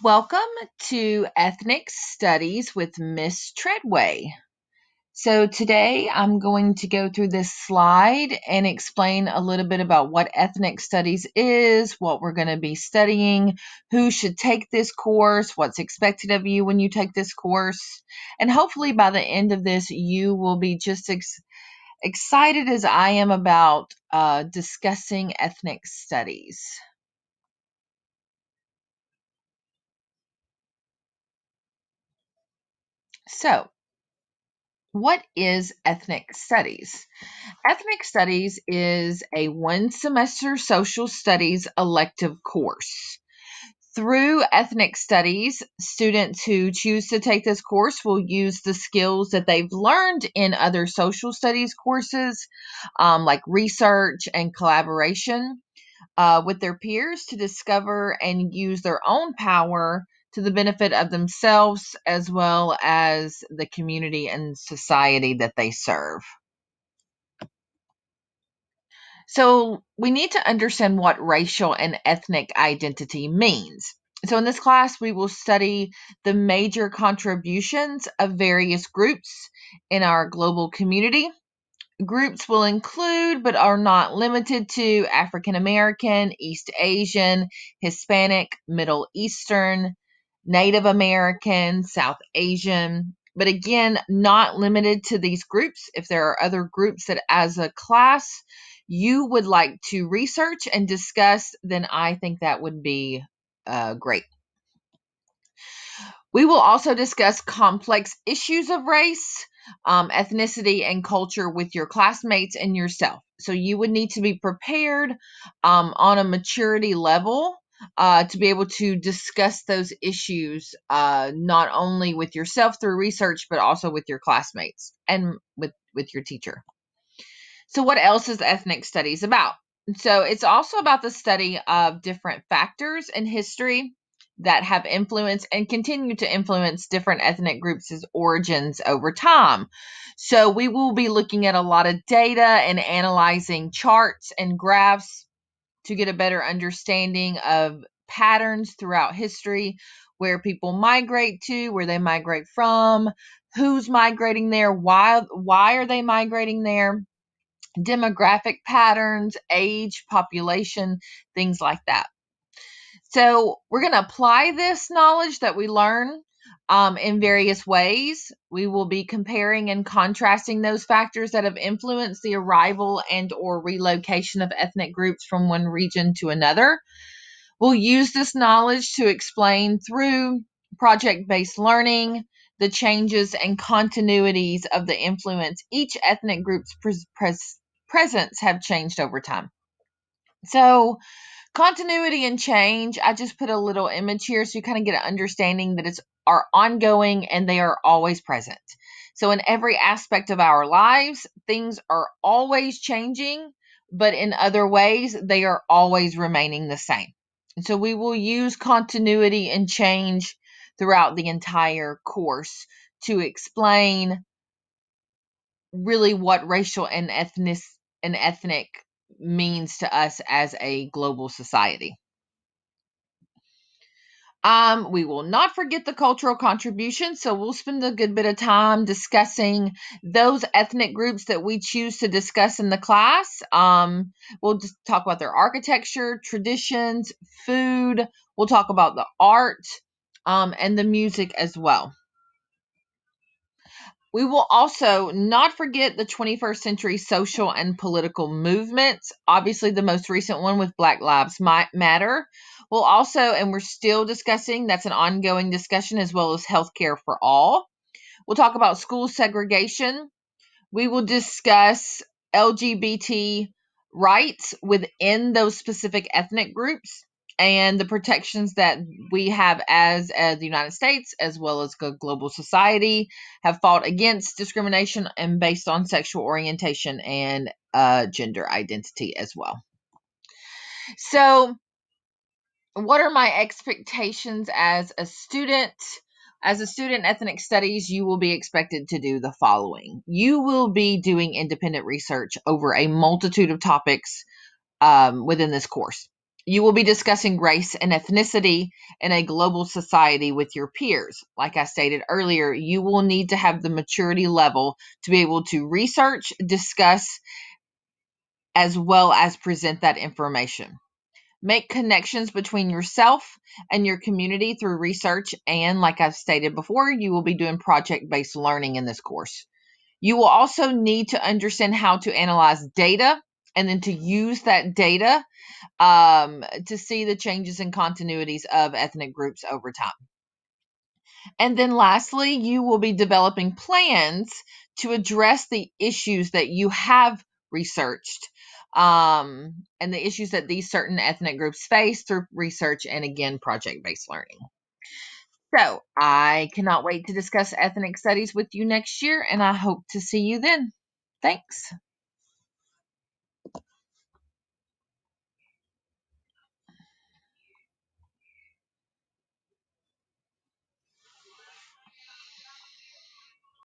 Welcome to Ethnic Studies with Miss Treadway. So today I'm going to go through this slide and explain a little bit about what ethnic studies is, what we're going to be studying, who should take this course, what's expected of you when you take this course, and hopefully by the end of this you will be just excited as I am about discussing ethnic studies. So, what is ethnic studies? Ethnic studies is a one semester social studies elective course. Through ethnic studies, students who choose to take this course will use the skills that they've learned in other social studies courses, like research and collaboration, with their peers to discover and use their own power to the benefit of themselves as well as the community and society that they serve. So, we need to understand what racial and ethnic identity means. So, in this class, we will study the major contributions of various groups in our global community. Groups will include, but are not limited to, African American, East Asian, Hispanic, Middle Eastern, Native American, South Asian, but again, not limited to these groups. If there are other groups that as a class you would like to research and discuss, then I think that would be great. We will also discuss complex issues of race, ethnicity, and culture with your classmates and yourself. So you would need to be prepared on a maturity level to be able to discuss those issues not only with yourself through research, but also with your classmates and with your teacher. So, what else is ethnic studies about? So, it's also about the study of different factors in history that have influenced and continue to influence different ethnic groups' origins over time. So, we will be looking at a lot of data and analyzing charts and graphs to get a better understanding of patterns throughout history, where people migrate to, where they migrate from, who's migrating there, why are they migrating there, demographic patterns, age, population, things like that. So, we're going to apply this knowledge that we learn in various ways. We will be comparing and contrasting those factors that have influenced the arrival and or relocation of ethnic groups from one region to another. We'll use this knowledge to explain through project-based learning the changes and continuities of the influence each ethnic group's presence have changed over time. So, continuity and change, I just put a little image here so you kind of get an understanding that it's are ongoing and they are always present. So, in every aspect of our lives, things are always changing, but in other ways, they are always remaining the same. And so, we will use continuity and change throughout the entire course to explain really what racial and ethnic means to us as a global society. We will not forget the cultural contributions, so we'll spend a good bit of time discussing those ethnic groups that we choose to discuss in the class. We'll just talk about their architecture, traditions, food. We'll talk about the art, and the music as well. We will also not forget the 21st century social and political movements. Obviously, the most recent one with Black Lives Matter. We'll also, and we're still discussing, that's an ongoing discussion, as well as healthcare for all. We'll talk about school segregation. We will discuss LGBT rights within those specific ethnic groups and the protections that we have as the United States, as well as global society, have fought against discrimination and based on sexual orientation and gender identity as well. So, what are my expectations as a student? As a student in ethnic studies, you will be expected to do the following. You will be doing independent research over a multitude of topics within this course. You will be discussing race and ethnicity in a global society with your peers. Like I stated earlier, you will need to have the maturity level to be able to research, discuss, as well as present that information. Make connections between yourself and your community through research. And like I've stated before, you will be doing project based learning in this course. You will also need to understand how to analyze data and then to use that data to see the changes and continuities of ethnic groups over time. And then lastly, you will be developing plans to address the issues that you have researched and the issues that these certain ethnic groups face through research and again, project based learning. So I cannot wait to discuss ethnic studies with you next year, and I hope to see you then. Thanks.